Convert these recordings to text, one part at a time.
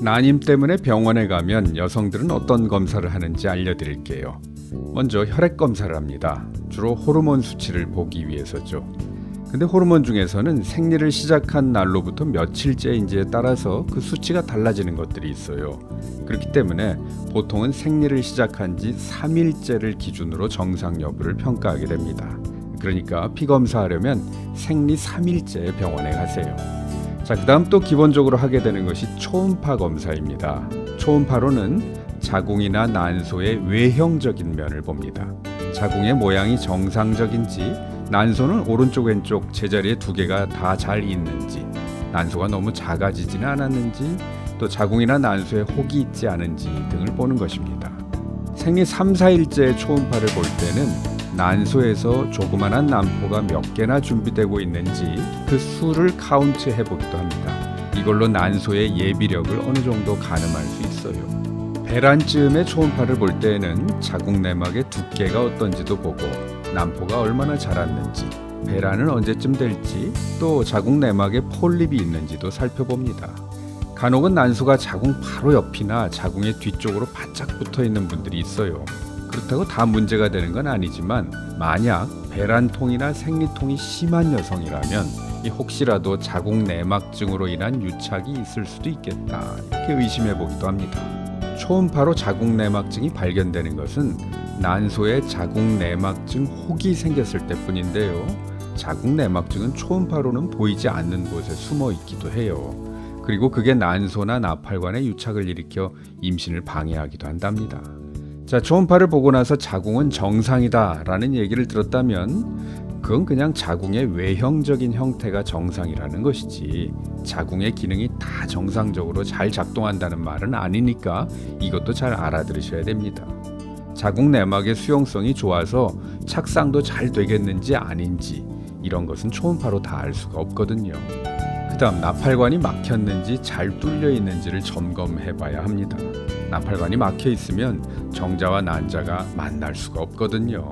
난임 때문에 병원에 가면 여성들은 어떤 검사를 하는지 알려드릴게요. 먼저 혈액 검사를 합니다. 주로 호르몬 수치를 보기 위해서죠. 근데 호르몬 중에서는 생리를 시작한 날로부터 며칠째인지에 따라서 그 수치가 달라지는 것들이 있어요. 그렇기 때문에 보통은 생리를 시작한 지 3일째를 기준으로 정상 여부를 평가하게 됩니다. 그러니까 피검사하려면 생리 3일째 병원에 가세요. 자, 그 다음 또 기본적으로 하게 되는 것이 초음파 검사입니다. 초음파로는 자궁이나 난소의 외형적인 면을 봅니다. 자궁의 모양이 정상적인지, 난소는 오른쪽 왼쪽 제자리에 두 개가 다 잘 있는지, 난소가 너무 작아지지는 않았는지, 또 자궁이나 난소에 혹이 있지 않은지 등을 보는 것입니다. 생리 3, 4일째 초음파를 볼 때는 난소에서 조그만한 난포가 몇 개나 준비되고 있는지 그 수를 카운트해 보기도 합니다. 이걸로 난소의 예비력을 어느 정도 가늠할 수 있어요. 배란쯤의 초음파를 볼 때에는 자궁 내막의 두께가 어떤지도 보고, 난포가 얼마나 자랐는지, 배란은 언제쯤 될지, 또 자궁 내막에 폴립이 있는지도 살펴봅니다. 간혹은 난소가 자궁 바로 옆이나 자궁의 뒤쪽으로 바짝 붙어 있는 분들이 있어요. 그렇다고 다 문제가 되는 건 아니지만, 만약 배란통이나 생리통이 심한 여성이라면 혹시라도 자궁 내막증으로 인한 유착이 있을 수도 있겠다, 이렇게 의심해 보기도 합니다. 초음파로 자궁 내막증이 발견되는 것은 난소에 자궁 내막증 혹이 생겼을 때뿐인데요. 자궁 내막증은 초음파로는 보이지 않는 곳에 숨어 있기도 해요. 그리고 그게 난소나 나팔관에 유착을 일으켜 임신을 방해하기도 한답니다. 자, 초음파를 보고 나서 자궁은 정상이다라는 얘기를 들었다면 그건 그냥 자궁의 외형적인 형태가 정상이라는 것이지, 자궁의 기능이 다 정상적으로 잘 작동한다는 말은 아니니까 이것도 잘 알아들으셔야 됩니다. 자궁 내막의 수용성이 좋아서 착상도 잘 되겠는지 아닌지, 이런 것은 초음파로 다 알 수가 없거든요. 그 다음 나팔관이 막혔는지 잘 뚫려 있는지를 점검해 봐야 합니다. 나팔관이 막혀 있으면 정자와 난자가 만날 수가 없거든요.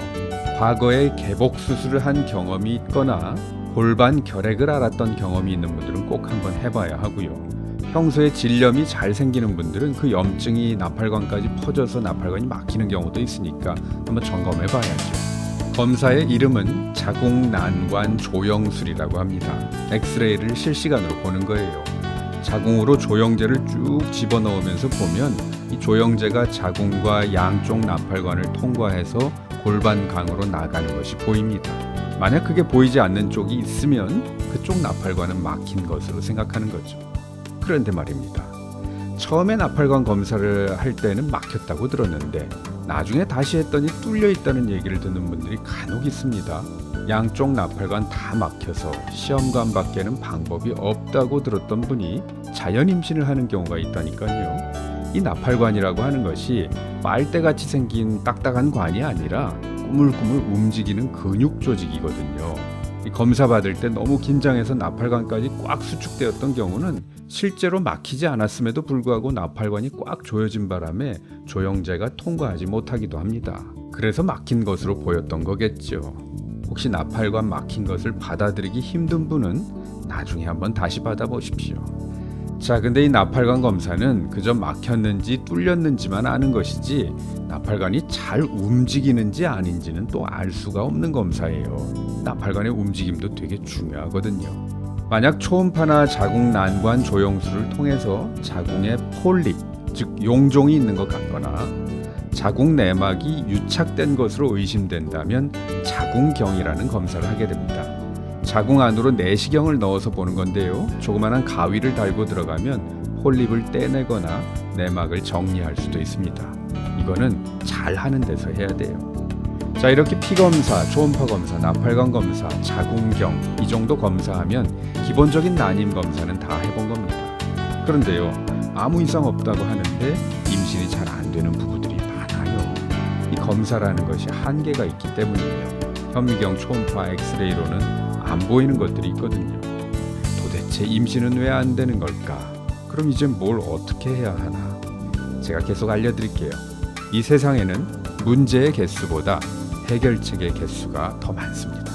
과거에 개복 수술을 한 경험이 있거나 골반 결핵을 앓았던 경험이 있는 분들은 꼭 한번 해봐야 하고요. 평소에 질염이 잘 생기는 분들은 그 염증이 나팔관까지 퍼져서 나팔관이 막히는 경우도 있으니까 한번 점검해 봐야죠. 검사의 이름은 자궁난관 조영술이라고 합니다. 엑스레이를 실시간으로 보는 거예요. 자궁으로 조영제를 쭉 집어넣으면서 보면 이 조영제가 자궁과 양쪽 나팔관을 통과해서 골반강으로 나가는 것이 보입니다. 만약 그게 보이지 않는 쪽이 있으면 그쪽 나팔관은 막힌 것으로 생각하는 거죠. 그런데 말입니다. 처음에 나팔관 검사를 할 때는 막혔다고 들었는데 나중에 다시 했더니 뚫려 있다는 얘기를 듣는 분들이 간혹 있습니다. 양쪽 나팔관 다 막혀서 시험관 밖에는 방법이 없다고 들었던 분이 자연 임신을 하는 경우가 있다니까요. 이 나팔관이라고 하는 것이 빨대같이 생긴 딱딱한 관이 아니라 꾸물꾸물 움직이는 근육 조직이거든요. 이 검사 받을 때 너무 긴장해서 나팔관까지 꽉 수축되었던 경우는 실제로 막히지 않았음에도 불구하고 나팔관이 꽉 조여진 바람에 조영제가 통과하지 못하기도 합니다. 그래서 막힌 것으로 보였던 거겠죠. 혹시 나팔관 막힌 것을 받아들이기 힘든 분은 나중에 한번 다시 받아보십시오. 자, 근데 이 나팔관 검사는 그저 막혔는지 뚫렸는지만 아는 것이지 나팔관이 잘 움직이는지 아닌지는 또 알 수가 없는 검사예요. 나팔관의 움직임도 되게 중요하거든요. 만약 초음파나 자궁난관 조영술을 통해서 자궁에 폴립, 즉 용종이 있는 것 같거나 자궁 내막이 유착된 것으로 의심된다면 자궁경이라는 검사를 하게 됩니다. 자궁 안으로 내시경을 넣어서 보는 건데요. 조그만한 가위를 달고 들어가면 폴립을 떼내거나 내막을 정리할 수도 있습니다. 이거는 잘 하는 데서 해야 돼요. 자, 이렇게 피검사, 초음파 검사, 나팔관 검사, 자궁경 이 정도 검사하면 기본적인 난임 검사는 다 해본 겁니다. 그런데요, 아무 이상 없다고 하는데 임신이 잘 안 되는 부부들이 많아요. 이 검사라는 것이 한계가 있기 때문이에요. 현미경, 초음파, 엑스레이로는 안 보이는 것들이 있거든요. 도대체 임신은 왜 안 되는 걸까? 그럼 이제 뭘 어떻게 해야 하나? 제가 계속 알려드릴게요. 이 세상에는 문제의 개수보다 해결책의 개수가 더 많습니다.